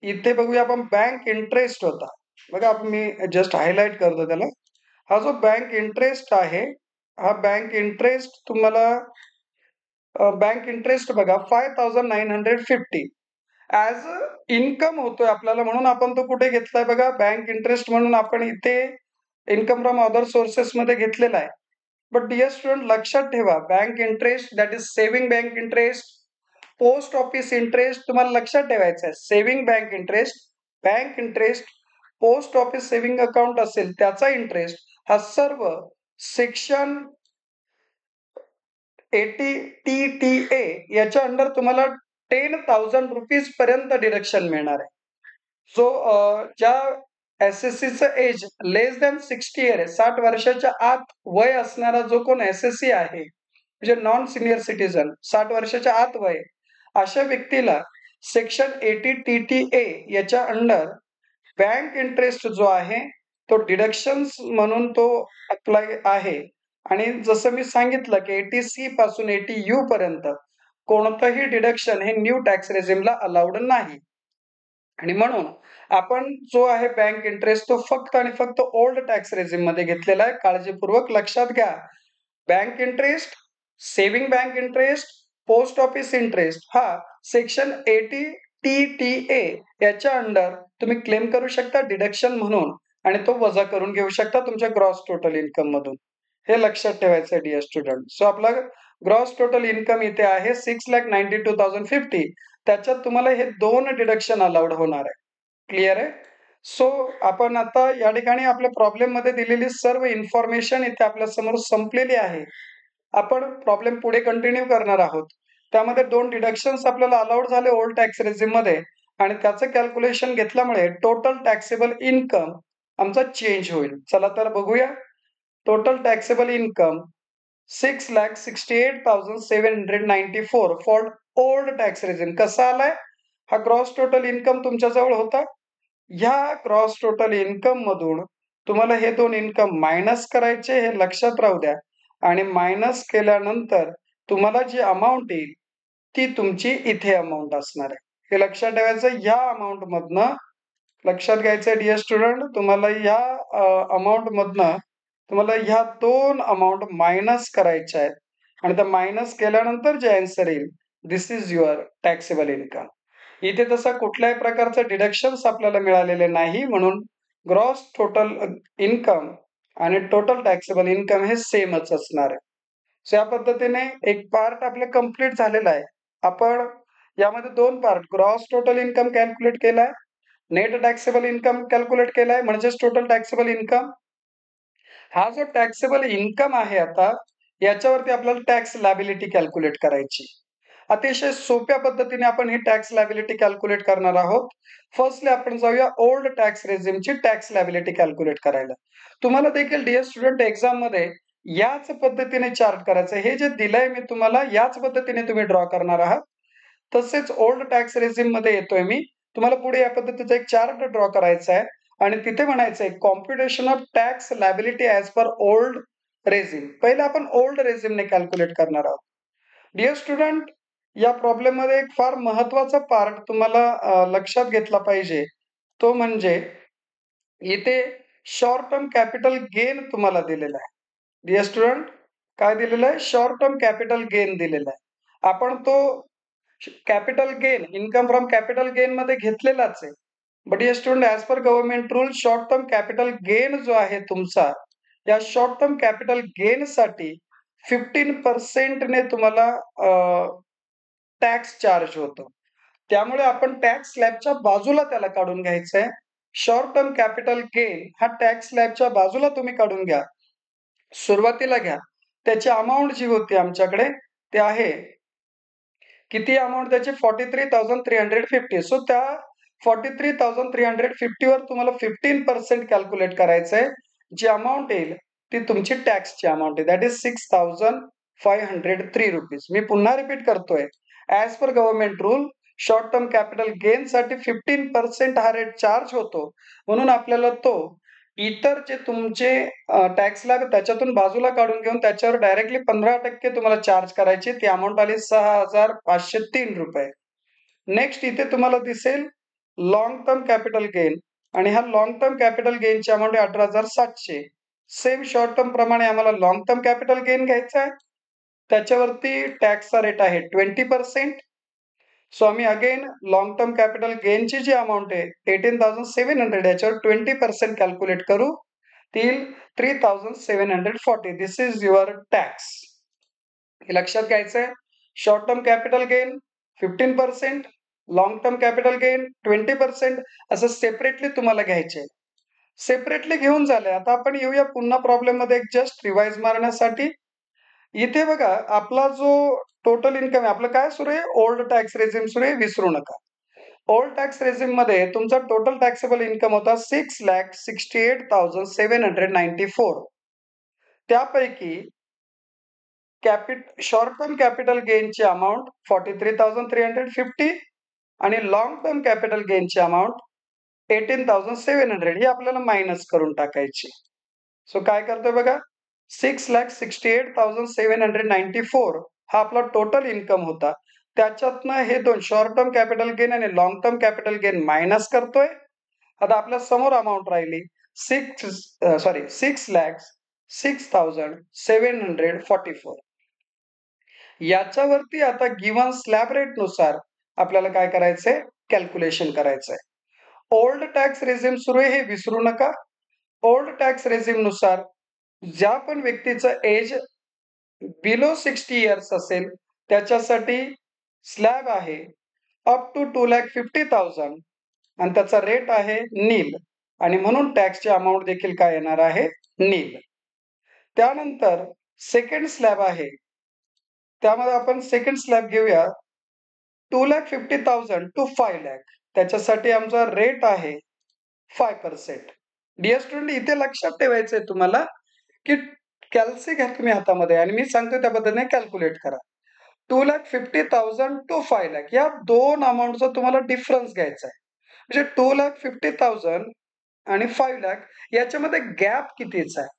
इथे बघूया आपण बँक इंटरेस्ट होता. बघा मी जस्ट हायलाइट करतो त्याला. हा जो बँक इंटरेस्ट आहे, हा बँक इंटरेस्ट तुम्हाला बँक इंटरेस्ट बघा 5950 ऍज इन्कम होतोय आपल्याला, म्हणून आपण तो कुठे घेतलाय बघा, बँक इंटरेस्ट म्हणून आपण इथे इन्कम फ्रॉम अदर सोर्सेस मध्ये घेतलेला आहे. बट डिअर स्टुडंट लक्षात ठेवा, bank interest that is saving bank interest, post office interest तुम्हाला लक्षात ठेवायचं आहे. Saving bank interest, post office saving account असेल त्याचा इंटरेस्ट, हा सर्व सेक्शन 80TTA याच्या अंडर तुम्हाला 10,000 रुपीज पर्यंत डिडक्शन मिळणार आहे. सो ज्या एसएससीचं एज लेस दॅन 60 इयर आहे, 60 वर्षाच्या आत वय असणारा जो कोण एसएससी आहे, म्हणजे नॉन सिनियर सिटीजन, 60 वर्षाच्या आत वय, अशा व्यक्तीला सेक्शन 80TTA याच्या अंडर बँक इंटरेस्ट जो आहे तो डिडक्शन्स म्हणून तो अप्लाय आहे. आणि जसं मी सांगितलं की 80C पासून 80U पर्यंत कोणतंही डिडक्शन हे न्यू टॅक्स रेझिमला अलाउड नाही. आणि म्हणून आपण जो आहे बँक इंटरेस्ट तो फक्त आणि फक्त ओल्ड टॅक्स रेझिम मध्ये घेतलेला आहे. काळजीपूर्वक लक्षात घ्या. Bank interest, saving bank interest, post office interest हा सेक्शन 80TTA याच्या अंडर तुम्ही क्लेम करू शकता डिडक्शन म्हणून आणि तो वजा करून घेऊ शकता तुमच्या ग्रॉस टोटल इन्कम मधून. हे लक्षात ठेवायचं डिअर स्टुडंट. सो आपला ग्रॉस टोटल इन्कम इथे आहे 6,92,050. त्याच्यात तुम्हाला हे दोन डिडक्शन अलाउड होणार आहे. क्लिअर आहे. सो आपण आता या ठिकाणी आपल्या प्रॉब्लेम मध्ये दिलेली सर्व इन्फॉर्मेशन इथे आपल्या समोर संपलेली आहे. आपण प्रॉब्लेम पुढे कंटिन्यू करणार आहोत. त्यामध्ये 2 डिडक्शन्स आपल्याला अलाउड झाले ओल्ड टॅक्स रेझिम मध्ये आणि त्याचं कॅल्क्युलेशन घेतल्यामुळे टोटल टॅक्सेबल इन्कम आमचा चेंज होईल. चला तर बघूया. Total taxable income 6,68,794 for old tax regime कसा आलाय? हा ग्रॉस टोटल इन्कम तुमच्याजवळ होता. ह्या ग्रॉस टोटल इन्कम मधून तुम्हाला हे 2 इन्कम मायनस करायचे हे लक्षात राहू द्या आणि मायनस केल्यानंतर तुम्हाला जी अमाउंट येईल ती तुमची इथे अमाउंट असणार आहे. हे लक्षात ठेवायचं. या अमाउंट मधनं लक्षात घ्यायचं डिअर स्टुडंट, तुम्हाला या अमाउंट मधनं तुम्हाला ह्या 2 अमाउंट मायनस करायच्या आहेत आणि त्या मायनस केल्यानंतर जे आन्सर येईल दिस इज युअर टॅक्सेबल इन्कम. इथे तसा कुठल्याही प्रकारचं डिडक्शन्स आपल्याला मिळालेले नाही म्हणून ग्रॉस टोटल इन्कम आणि टोटल टॅक्सेबल इन्कम हे सेमच असणार आहे. सो या पद्धतीने एक पार्ट आपलं कंप्लीट झालेला आहे. आपण यामध्ये 2 part gross total income calculate केलाय, नेट टॅक्सेबल इन्कम कॅल्क्युलेट केलाय म्हणजेच टोटल टॅक्सेबल इन्कम. हा जो टॅक्सेबल इन्कम आहे आता याच्यावरती आपल्याला टॅक्स लायबिलिटी कॅल्क्युलेट करायची. अतिशय सोप्या पद्धतीने आपण ही टॅक्स लायबिलिटी कॅल्क्युलेट करणार आहोत. फर्स्टली आपण जाऊया ओल्ड टॅक्स रेझिमची टॅक्स लायबिलिटी कॅल्क्युलेट करायला. तुम्हाला देखील डिअर स्टुडंट एक्झाम मध्ये याच पद्धतीने चार्ट करायचं. हे जे दिलंय मी तुम्हाला याच पद्धतीने तुम्ही ड्रॉ करणार आहात. तसेच ओल्ड टॅक्स रेझिम मध्ये येतोय मी. तुम्हाला पुढे या पद्धतीचा एक चार्ट ड्रॉ करायचा आहे आणि तिथे म्हणायचंय computation of tax liability as per old regime. पहिलं आपण ओल्ड रेझिमने कॅल्क्युलेट करणार आहोत. डिअर स्टुडंट, या प्रॉब्लेम मध्ये एक फार महत्वाचा पार्ट तुम्हाला लक्षात घेतला पाहिजे. तो म्हणजे इथे शॉर्ट टर्म कॅपिटल गेन तुम्हाला दिलेला आहे. डिअर स्टुडंट, काय दिलेलं आहे? शॉर्ट टर्म कॅपिटल गेन दिलेला आहे. आपण तो capital gain income from capital gain मध्ये घेतलेलाच आहे. But dear student as per government rule short term capital gain जो आहे तुमचा या शॉर्ट टर्म कॅपिटल गेन साठी 15% ने तुम्हाला टॅक्स चार्ज होतो. त्यामुळे आपण टॅक्स स्लॅबच्या बाजूला त्याला काढून घ्यायचंय. शॉर्ट टर्म कॅपिटल गेन हा टॅक्स स्लॅबच्या बाजूला तुम्ही काढून घ्या. सुरुवातीला घ्या. त्याची अमाउंट जी होती आमच्याकडे ते आहे किती अमाउंट त्याची 43,350. सो त्या 43,350 वर तुम्हाला 15% कॅल्क्युलेट करायचंय. जी अमाउंट येईल ती तुमची टॅक्सची अमाउंट आहे. That is 6,503 rupees. मी पुन्हा रिपीट करतोय. As per government rule short term capital gain साठी 15% हा रेट चार्ज होतो. म्हणून आपल्याला तो इतर जे तुमचे टॅक्स स्लॅब त्याच्यातून बाजूला काढून घेऊन त्याच्यावर डायरेक्टली 15% तुम्हाला चार्ज करायची. ती अमाउंट आली 6,503 रुपये. नेक्स्ट इथे तुम्हाला दिसेल लॉंग टर्म कॅपिटल गेन आणि हा लॉंग टर्म कॅपिटल गेनची अमाउंट आहे 18,700. सेम शॉर्ट टर्म प्रमाणे आम्हाला लॉंग टर्म कॅपिटल गेन घ्यायचा आहे. त्याच्यावरती टॅक्सचा रेट आहे 20%. सो आम्ही अगेन लॉंग टर्म कॅपिटल गेनची जी अमाउंट आहे 18,700 याच्यावर 20% कॅल्क्युलेट करू. तील 3,740. दिस इज युअर टॅक्स. हे लक्षात घ्यायचंय. Short term capital gain 15%, long term capital gain 20% असं सेपरेटली तुम्हाला घ्यायचे. सेपरेटली घेऊन झाले. आता आपण येऊया पुन्हा प्रॉब्लेम मध्ये एक जस्ट रिवाइज मारण्यासाठी. इथे बघा आपला जो टोटल इन्कम आहे आपलं काय सुरू आहे? ओल्ड टॅक्स रेझिम सुरू आहे, विसरू नका. ओल्ड टॅक्स रेझिम मध्ये तुमचा टोटल टॅक्सेबल इन्कम होता 6,68,794. त्यापैकी शॉर्ट टर्म कॅपिटल गेनची अमाउंट 43,350 आणि लॉंग टर्म कॅपिटल गेनची अमाउंट 18,700 ही आपल्याला मायनस करून टाकायची. सो काय करतोय बघा 6,68,794 हा आपला टोटल इन्कम होता. त्याच्यातनं हे दोन शॉर्ट टर्म कॅपिटल गेन आणि long term capital gain minus करतोय. आता आपल्या समोर अमाउंट राहिली 6,06,744. याच्यावरती आता गिव्हन स्लॅब रेट नुसार आपल्याला काय करायचंय? कॅल्क्युलेशन करायचंय. ओल्ड टॅक्स रेझिम सुरू आहे हे विसरू नका. ओल्ड टॅक्स रेझिम नुसार ज्या पण व्यक्तीचं एज बिलो 60 इयर्स असेल त्याच्यासाठी स्लॅब आहे अप टू 2,50,000 आणि त्याचा रेट आहे नील. आणि म्हणून टॅक्सची अमाऊंट देखील काय येणार आहे, नील. त्यानंतर सेकंड स्लॅब आहे, त्यामध्ये आपण सेकंड स्लॅब घेऊया 2,50,000 टू 5 लाख. त्याच्यासाठी आमचा रेट आहे 5%. डिअर स्टुडंट, इथे लक्षात ठेवायचंय तुम्हाला की कॅल्सी घ्या तुम्ही हातामध्ये आणि मी सांगतो त्या पद्धतीने कॅल्क्युलेट करा. 2,50,000 टू 5 लाख या दोन अमाऊंटचा तुम्हाला डिफरन्स घ्यायचा आहे. म्हणजे 2,50,000 आणि 5 लाख याच्यामध्ये गॅप कितीचा आहे.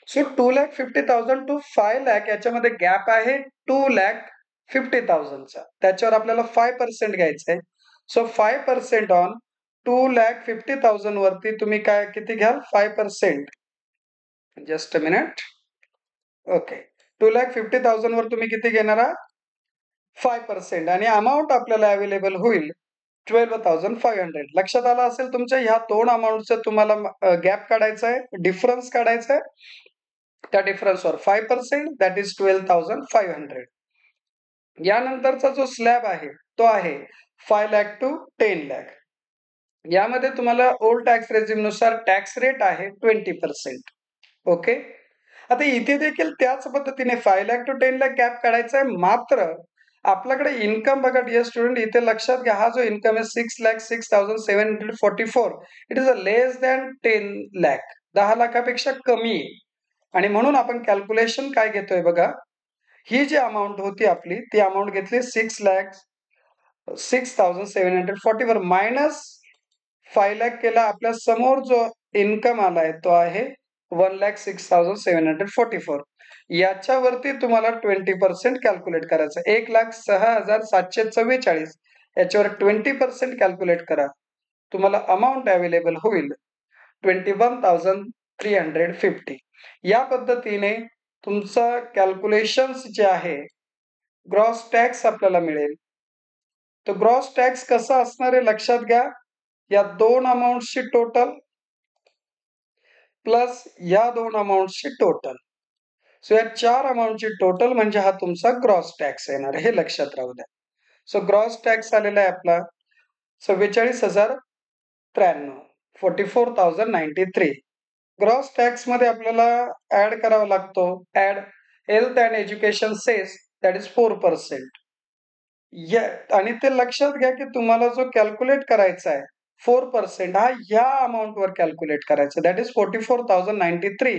सो 2,50,000 टू 5 लाख याच्यामध्ये गॅप आहे 2,50,000चा. त्याच्यावर आपल्याला 5% घ्यायचं आहे. सो 5% ऑन 2,50,000 वरती तुम्ही काय किती घ्याल, 5%. Just a minute. ओके, 2,50,000 वर तुम्ही किती घेणार आहात, 5%. आणि अमाऊंट आपल्याला अवेलेबल होईल 12,500. लक्षात आलं असेल तुमच्या ह्या दोन अमाऊंटचं तुम्हाला गॅप काढायचा आहे, डिफरन्स काढायचा आहे. त्या डिफरन्सवर 5% दॅट इज 12,500. यानंतरचा जो स्लॅब आहे तो आहे 5 लाख टू 10 लाख. यामध्ये तुम्हाला ओल्ड टॅक्स रेझिम नुसार टॅक्स रेट आहे 20%. ओके, आता इथे देखील त्याच पद्धतीने 5 लाख टू 10 लाख गॅप काढायचा आहे. मात्र आपल्याकडे इन्कम बघा डिअर स्टुडंट, इथे लक्षात घ्या हा जो इन्कम आहे 6,06,744, it is a less than 10 lakh, 10 लाखापेक्षा कमी आहे. आणि म्हणून आपण कॅल्क्युलेशन काय घेतोय बघा, ही जी अमाऊंट होती आपली ती अमाऊंट घेतली 6,06,744 मायनस 5 लाख केला. आपल्या समोर जो इन्कम आलाय तो आहे 1,06,744. याच्यावरती तुम्हाला 20% कॅल्क्युलेट करायचं. 1,06,744 याच्यावर 20% कॅल्क्युलेट करा. तुम्हाला अमाऊंट अवेलेबल होईल 21,350. या पद्धतीने तुमचं कॅल्क्युलेशन्स जे आहे ग्रॉस टॅक्स आपल्याला मिळेल. तर ग्रॉस टॅक्स कसा असणार आहे लक्षात घ्या, या दोन अमाऊंटची टोटल प्लस या दोन अमाऊंटची टोटल. सो या चार अमाऊंटची टोटल म्हणजे हा तुमचा ग्रॉस टॅक्स येणार, हे लक्षात राहू द्या. सो ग्रॉस टॅक्स आलेला आहे आपला 44,093, 44,093. ग्रॉस टॅक्स मध्ये आपल्याला ऍड करावा लागतो, add health and education cess that is 4%. आणि ते लक्षात घ्या की तुम्हाला जो कॅल्क्युलेट करायचा आहे 4% हा या अमाऊंट वर कॅल्क्युलेट करायचा, दॅट इज 44,093.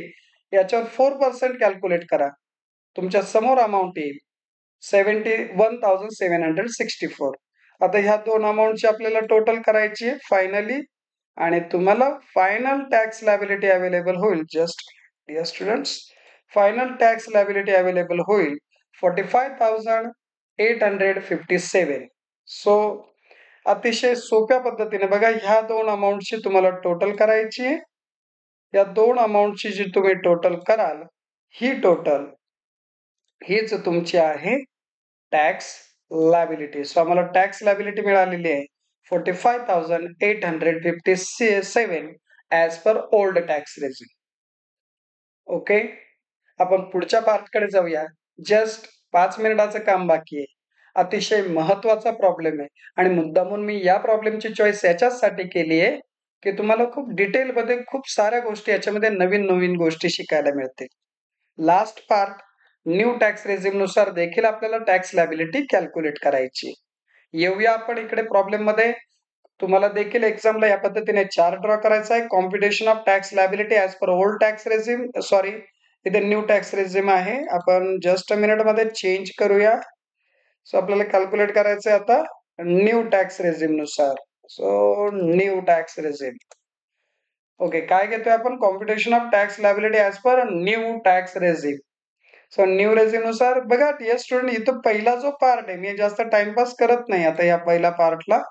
याच्यावर 4% कॅल्क्युलेट करा, तुमच्या समोर अमाऊंट येईल 71,764. आता ह्या दोन अमाऊंटची आपल्याला टोटल करायची आहे फायनली, आणि तुम्हाला फायनल टॅक्स लायबिलिटी अवेलेबल होईल. Just dear students, final tax liability available होईल 45,857. सो अतिशय सोप्या पद्धतीने बघा, ह्या दोन अमाऊंटची तुम्हाला टोटल करायची आहे. या दोन अमाऊंटची जी तुम्ही टोटल कराल ही टोटल हीच तुमची आहे टॅक्स लायबिलिटी. सो आम्हाला टॅक्स लायबिलिटी मिळालेली आहे 45,857 as per old tax regime. Okay, आपण पुढच्या पार्टकडे जाऊया. जस्ट 5 मिनिटाचं काम बाकी आहे. अतिशय महत्वाचा प्रॉब्लेम आहे आणि मुद्दामून मी या प्रॉब्लेमची चॉईस याच्यासाठी केली आहे की तुम्हाला खूप डिटेलमध्ये खूप साऱ्या गोष्टी याच्यामध्ये नवीन नवीन गोष्टी शिकायला मिळतील. Last part new tax regime नुसार देखील आपल्याला टॅक्स लायबिलिटी कॅल्क्युलेट करायची. येऊया आपण इकडे प्रॉब्लेम मध्ये. तुम्हाला देखील एक्झामला या पद्धतीने चार्ट ड्रॉ करायचा आहे. Computation of tax liability as per old tax regime, sorry इथे न्यू टॅक्स रेजिम आहे. आपण जस्ट अ मिनिट मध्ये चेंज करूया. सो आपल्याला कॅल्क्युलेट करायचं आहे आता न्यू टॅक्स रेजिम नुसार. So new tax regime. Okay, काय घेतोय आपण, computation of tax liability as per new tax regime. So new regime नुसार बघा डिअर स्टुडंट, इथं पहिला जो पार्ट आहे, मी जास्त टाइमपास करत नाही आता या पहिला पार्टला.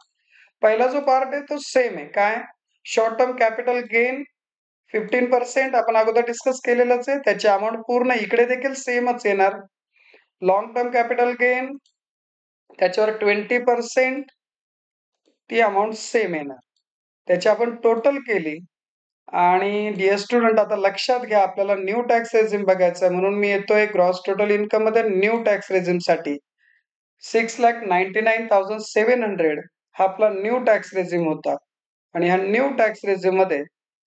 पहिला जो पार्ट आहे तो सेम आहे. काय, शॉर्ट टर्म कॅपिटल गेन 15% आपण अगोदर डिस्कस केलेलंच आहे, त्याची अमाऊंट पूर्ण इकडे देखील सेमच येणार. लॉंग टर्म कॅपिटल गेन त्याच्यावर 20% ती अमाऊंट सेम येणार. त्याची आपण टोटल केली. आणि डिअर स्टुडंट आता लक्षात घ्या, आपल्याला न्यू टॅक्स रेजिम बघायचा आहे म्हणून मी येतोय ग्रॉस टोटल इन्कम मध्ये न्यू टॅक्स रेजिम साठी 6,99,700 हा आपला न्यू टॅक्स रेजिम होता. आणि ह्या न्यू टॅक्स रेजिम मध्ये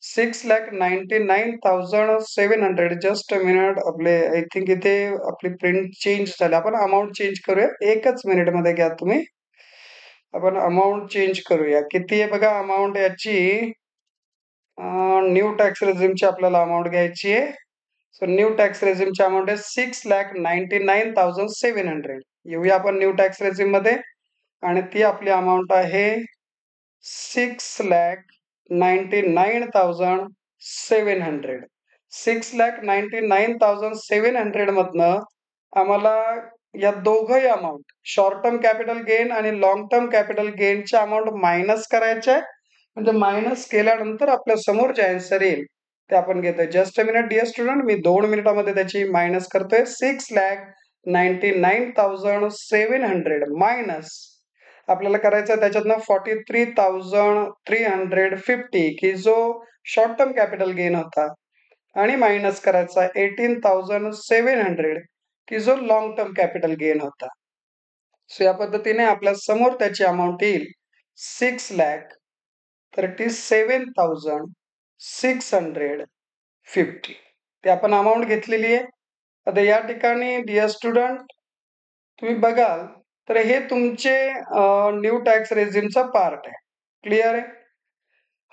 6,99,700. जस्ट अ मिनिट, आपले आय थिंक इथे आपली प्रिंट चेंज झाली. आपण अमाऊंट चेंज करूया, एकच मिनिट मध्ये घ्या तुम्ही. आपण अमाऊंट चेंज करूया. किती आहे बघा अमाऊंट याची. न्यू टॅक्स रेझिमची आपल्याला अमाऊंट घ्यायची आहे. सो न्यू टॅक्स रेझिमची अमाऊंट आहे 6,99,700. येऊया आपण न्यू टॅक्स रेझिम मध्ये आणि ती आपली अमाऊंट आहे 6,99,700. 6,99,700 मधनं आम्हाला या दोघंही amount, short term capital gain आणि लॉंग टर्म कॅपिटल गेनच्या अमाऊंट मायनस करायच्या. म्हणजे मायनस केल्यानंतर आपल्या समोर जे आन्सर येईल ते आपण घेतोय. Just a minute dear student, मी 2 मिनिटामध्ये त्याची मायनस करतोय. 6,99,700 मायनस आपल्याला करायचं त्याच्यातनं 43,350 की जो शॉर्ट टर्म कॅपिटल गेन होता, आणि मायनस करायचा 18,700 की जो लॉंग टर्म कॅपिटल गेन होता. सो या पद्धतीने आपल्या समोर त्याची अमाऊंट येईल 6,37,650. ते आपण अमाऊंट घेतलेली आहे. आता या ठिकाणी डिअर स्टुडंट तुम्ही बघाल तर हे तुमचे न्यू टॅक्स रेझिमचा पार्ट आहे. क्लिअर आहे.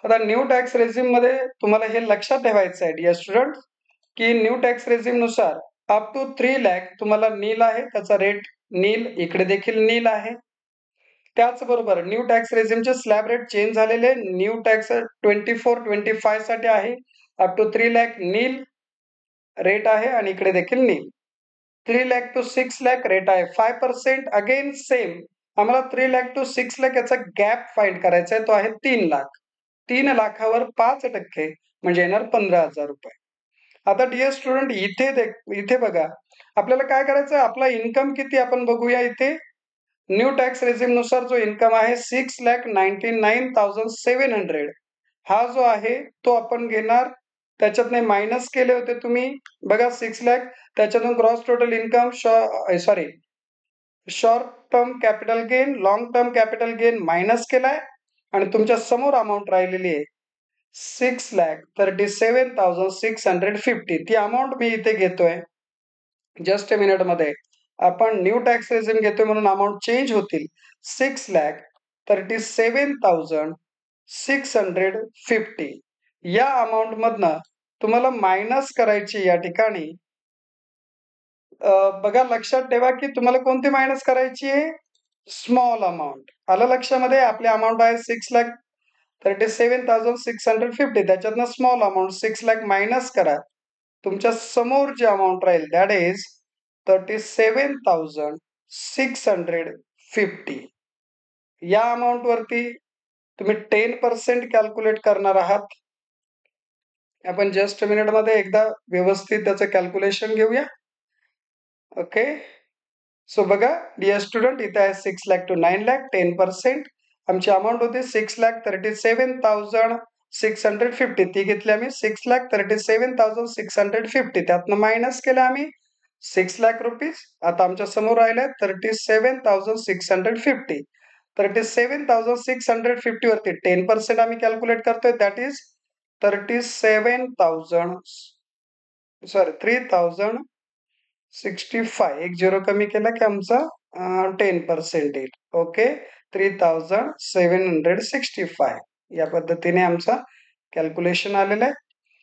आता न्यू टॅक्स रेझिम मध्ये तुम्हाला हे लक्षात ठेवायचं आहे डिअर स्टुडंट की न्यू टॅक्स रेझिम नुसार अप टू 3 लाख तुम्हाला नील आहे, त्याचा रेट नील, इकडे देखील नील आहे. त्याचबरोबर न्यू टॅक्स रेझिमचे स्लॅब रेट चेंज झालेले. न्यू टॅक्स 24-25 साठी आहे up to 3 lakh nil rate आहे आणि इकडे देखील nil. 3 lakh to 6 lakh rate आहे 5%. अगेन सेम आम्हाला 3 लाख टू 6 लाख याचा गॅप फाइंड करायचा आहे, तो आहे 3 लाख. 3 लाखावर 5% म्हणजे येणार 15,000 रुपये. आता डिअर स्टुडंट इथे बघा आपल्याला काय करायचं, आपला इन्कम किती आपण बघूया. इथे न्यू टॅक्स रेझिम नुसार जो इन्कम आहे 6,99,700 हा जो आहे तो आपण घेणार. त्याच्यातने मायनस केले होते तुम्ही बघा 6 लाख, त्याच्यातून gross total income sorry short term capital gain, long term capital gain minus केलाय आणि तुमच्या समोर अमाऊंट राहिलेली आहे 6,37,650. ती अमाऊंट मी इथे घेतोय. जस्ट अ मिनिट मध्ये आपण न्यू टॅक्स रेझिम घेतोय म्हणून अमाऊंट चेंज होतील. 6,37,650 या अमाऊंट मधनं तुम्हाला मायनस करायची या ठिकाणी. बघा लक्षात ठेवा की तुम्हाला कोणती मायनस करायची आहे, स्मॉल अमाऊंट. आलं लक्षामध्ये. आपली अमाऊंट आहे 6,37,650. त्याच्यातनं स्मॉल अमाऊंट 6 लाख मायनस करा. तुमच्या समोर जी अमाऊंट राहील दॅट इज 37,650. या अमाऊंट वरती तुम्ही 10% कॅल्क्युलेट करणार आहात. आपण जस्ट मिनिट मध्ये एकदा व्यवस्थित त्याचं कॅल्क्युलेशन घेऊया. ओके. सो बघा डिअर स्टुडंट इथे आहे 6 लाख टू 9 लाख 10%. आमची अमाऊंट होती 6,37,650. ती घेतली आम्ही 6,37,650. त्यातनं मायनस केलं आम्ही 6 लाख रुपीज. आता आमच्या समोर राहिले 37,650. 37,650 वरती 10% आम्ही कॅल्क्युलेट करतोय दॅट इज 3,65. एक झिरो कमी केला की आमचा 10% येईल. ओके. 3,765 या पद्धतीने आमचा कॅल्क्युलेशन आलेला आहे.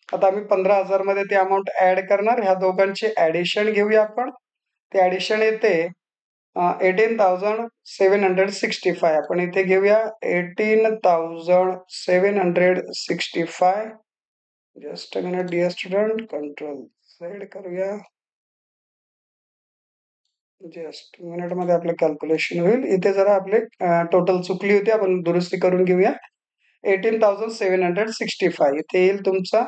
आता आम्ही 15,000 मध्ये ती अमाऊंट ऍड करणार. ह्या दोघांची ऍडिशन घेऊया आपण. ते ऍडिशन येते 18,765. आपण इथे घेऊया 18,765. Just a minute dear student, control Z करूया. जस्ट मिनिट मध्ये आपलं कॅल्क्युलेशन होईल. इथे जरा आपले टोटल चुकली होती, आपण दुरुस्ती करून घेऊया. 18,765 इथे येईल तुमचा.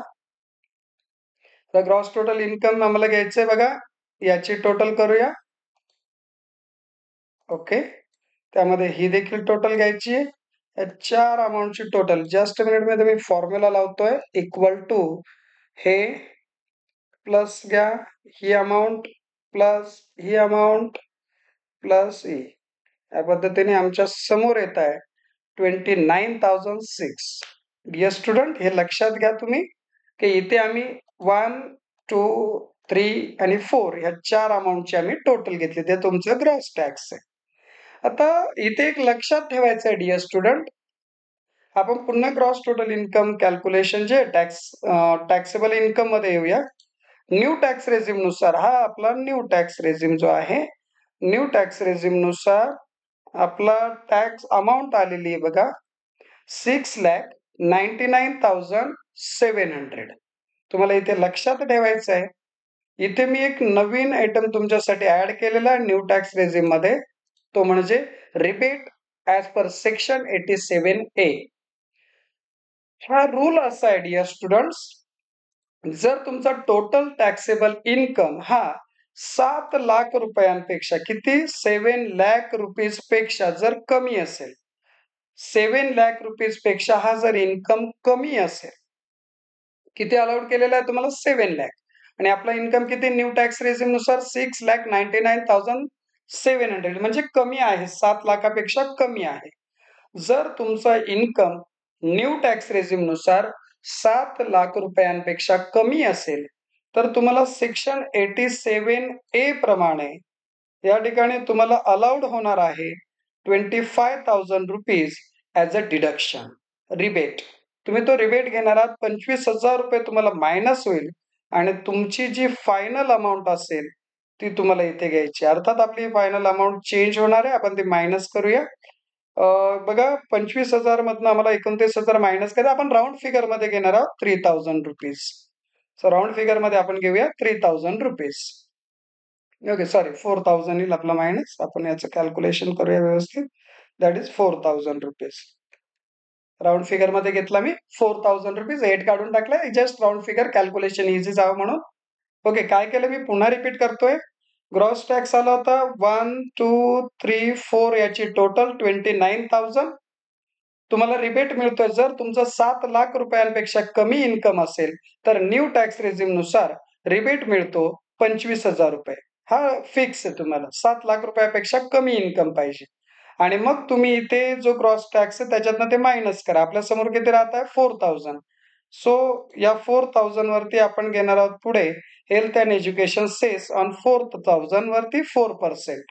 ग्रॉस टोटल इन्कम आम्हाला घ्यायचंय बघा. याची टोटल करूया. ओके. त्यामध्ये ही देखील टोटल घ्यायची आहे. या 4 अमाऊंटची टोटल. जस्ट मिनिट मध्ये मी फॉर्म्युला लावतोय. इक्वल टू हे प्लस घ्या ही अमाऊंट प्लस ही अमाऊंट प्लस ही. या पद्धतीने आमच्या समोर येत आहे 29,006. डिअर स्टुडंट, हे लक्षात घ्या तुम्ही की इथे आम्ही 1, 2, 3 आणि 4 ह्या 4 अमाउंटचे आम्ही टोटल घेतले. ते तुमचं ग्रॉस टॅक्स आहे. आता इथे एक लक्षात ठेवायचं आहे डिअर स्टुडंट, आपण पुन्हा ग्रॉस टोटल इन्कम कॅल्क्युलेशन जे टॅक्सेबल इन्कम मध्ये येऊया. न्यू टॅक्स रेझिम नुसार हा आपला न्यू टॅक्स रेझिम जो आहे, न्यू टॅक्स रेझिम नुसार आपला टॅक्स अमाऊंट आलेली आहे बघा 6,99,700. तुम्हाला इथे लक्षात ठेवायचं आहे, इथे मी एक नवीन आयटम तुमच्यासाठी ऍड केलेला आहे न्यू टॅक्स रेझिम मध्ये, तो म्हणजे rebate as per section 87A. हा रूल असा आहे डिअर स्टुडंट्स, जर तुमचा टोटल टॅक्सेबल इन्कम हा 7 लाख रुपयांपेक्षा किती 7 लाख रुपीज पेक्षा जर कमी असेल, 7 लाख रुपीज पेक्षा हा जर इन्कम कमी असेल, किती अलाउड केलेला आहे तुम्हाला 7 लाख, आणि आपला इन्कम किती न्यू टॅक्स रेझिम नुसार 6,99,700 म्हणजे कमी आहे, 7 लाखापेक्षा कमी आहे. जर तुमचा इन्कम न्यू टॅक्स रेझिम नुसार 7 लाख रुपयांपेक्षा कमी असेल, तर तुम्हाला सेक्शन 87A प्रमाणे या ठिकाणी तुम्हाला अलाउड होणार आहे 25,000 rupees as a deduction rebate. तुम्ही तो रिबेट घेणार आहात, 25,000 रुपये तुम्हाला मायनस होईल आणि तुमची जी फायनल अमाऊंट असेल ती तुम्हाला इथे घ्यायची. अर्थात आपली फायनल अमाऊंट चेंज होणार आहे, आपण ती मायनस करूया. बघा 25,000 मधनं आम्हाला 29,000 मायनस करा, आपण राऊंड फिगर मध्ये घेणार आहोत 3,000 रुपीज. सो राऊंड फिगर मध्ये आपण घेऊया 3,000 रुपीज. ओके, सॉरी 4,000 येईल आपला मायनस. आपण याचं कॅल्क्युलेशन करूया व्यवस्थित. That is 4,000 rupees. Round figure मध्ये घेतला मी 4,000 रुपीज, 8 काढून टाकलाय, just round figure calculation easy जावं म्हणून. ओके, काय केलं मी पुन्हा रिपीट करतोय. ग्रॉस टॅक्स आला होता 1, 2, 3, 4 याची टोटल 29,000. तुम्हाला रिबेट मिळतोय जर तुमचं 7 लाख रुपयांपेक्षा कमी इन्कम असेल, तर न्यू टॅक्स रेझिम नुसार रिबेट मिळतो 25,000 रुपये. हा फिक्स आहे, तुम्हाला 7 लाख रुपयापेक्षा कमी इन्कम पाहिजे. आणि मग तुम्ही इथे जो ग्रॉस टॅक्स आहे त्याच्यातनं ते मायनस करा. आपल्या समोर किती राहत आहे 4,000. सो या 4,000 वरती आपण घेणार आहोत पुढे health and education cess on 4,000 वरती 4%.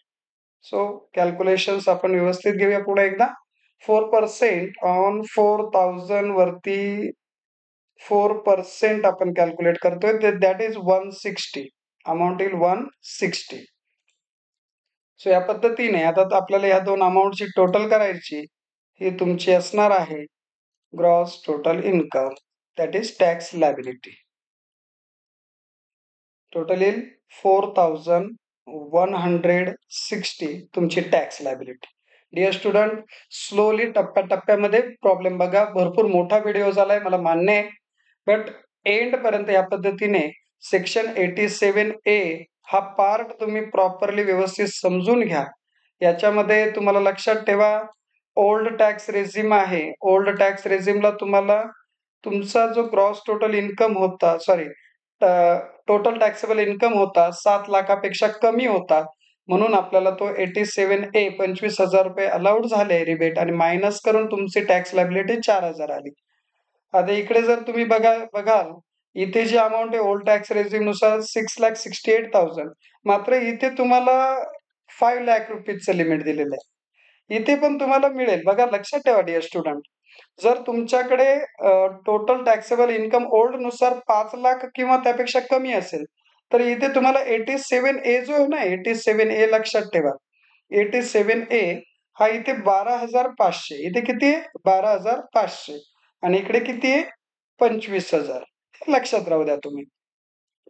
सो कॅल्क्युलेशन्स आपण व्यवस्थित घेऊया पुढे एकदा. 4% ऑन 4,000 वरती 4% आपण कॅल्क्युलेट करतोय, दॅट इज 160. अमाऊंट येईल 160. सो या पद्धतीने आता आपल्याला या दोन अमाऊंटची टोटल करायची. ही तुमची असणार आहे gross total income, that is tax liability. Total येईल 4,160 तुमची tax liability. Dear student, slowly टप्प्याटप्प्यामध्ये प्रॉब्लेम बघा. भरपूर मोठा व्हिडिओ झालाय मला मान्य आहे, बट एंड पर्यंत या पद्धतीने सेक्शन 87A हा पार्ट तुम्ही प्रॉपरली व्यवस्थित समजून घ्या. याच्यामध्ये तुम्हाला लक्षात ठेवा, ओल्ड टॅक्स रेझिम आहे. ओल्ड टॅक्स रेझिमला तुम्हाला तुमचा जो ग्रॉस टोटल इन्कम होता, सॉरी टोटल टॅक्सेबल इन्कम होता 7 लाखापेक्षा कमी होता, म्हणून आपल्याला तो 87A 25,000 रुपये अलाउड झाले रिबेट, आणि मायनस करून तुमची टॅक्स लायबिलिटी 4,000 आली. आता इकडे जर तुम्ही बघाल इथे जी अमाऊंट आहे ओल्ड टॅक्स रेझिम नुसार 6,68,000, मात्र इथे तुम्हाला 5 लाख रुपीजचं लिमिट दिलेलं आहे. इथे पण तुम्हाला मिळेल बघा, लक्षात ठेवा डिअर स्टुडंट, जर तुमच्याकडे टोटल टॅक्सेबल इन्कम ओल्ड नुसार 5 लाख किंवा त्यापेक्षा कमी असेल, तर इथे तुम्हाला 87A जो आहे ना, 87A लक्षात ठेवा. 87A हा इथे 12,500, इथे किती आहे 12,500, आणि इकडे किती आहे 25,000. लक्षात राहू द्या तुम्ही.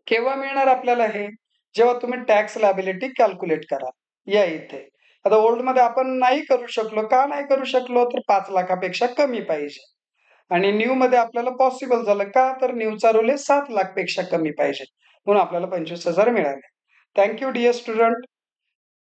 केव्हा मिळणार आपल्याला हे, जेव्हा तुम्ही टॅक्स लायबिलिटी कॅल्क्युलेट करा. या इथे आता ओल्ड मध्ये आपण नाही करू शकलो, का नाही करू शकलो, तर 5 लाखापेक्षा कमी पाहिजे. आणि न्यू मध्ये आपल्याला पॉसिबल झालं का, तर न्यूचा रूल आहे 7 लाख पेक्षा कमी पाहिजे, म्हणून आपल्याला 25,000 मिळाले. Thank you dear student.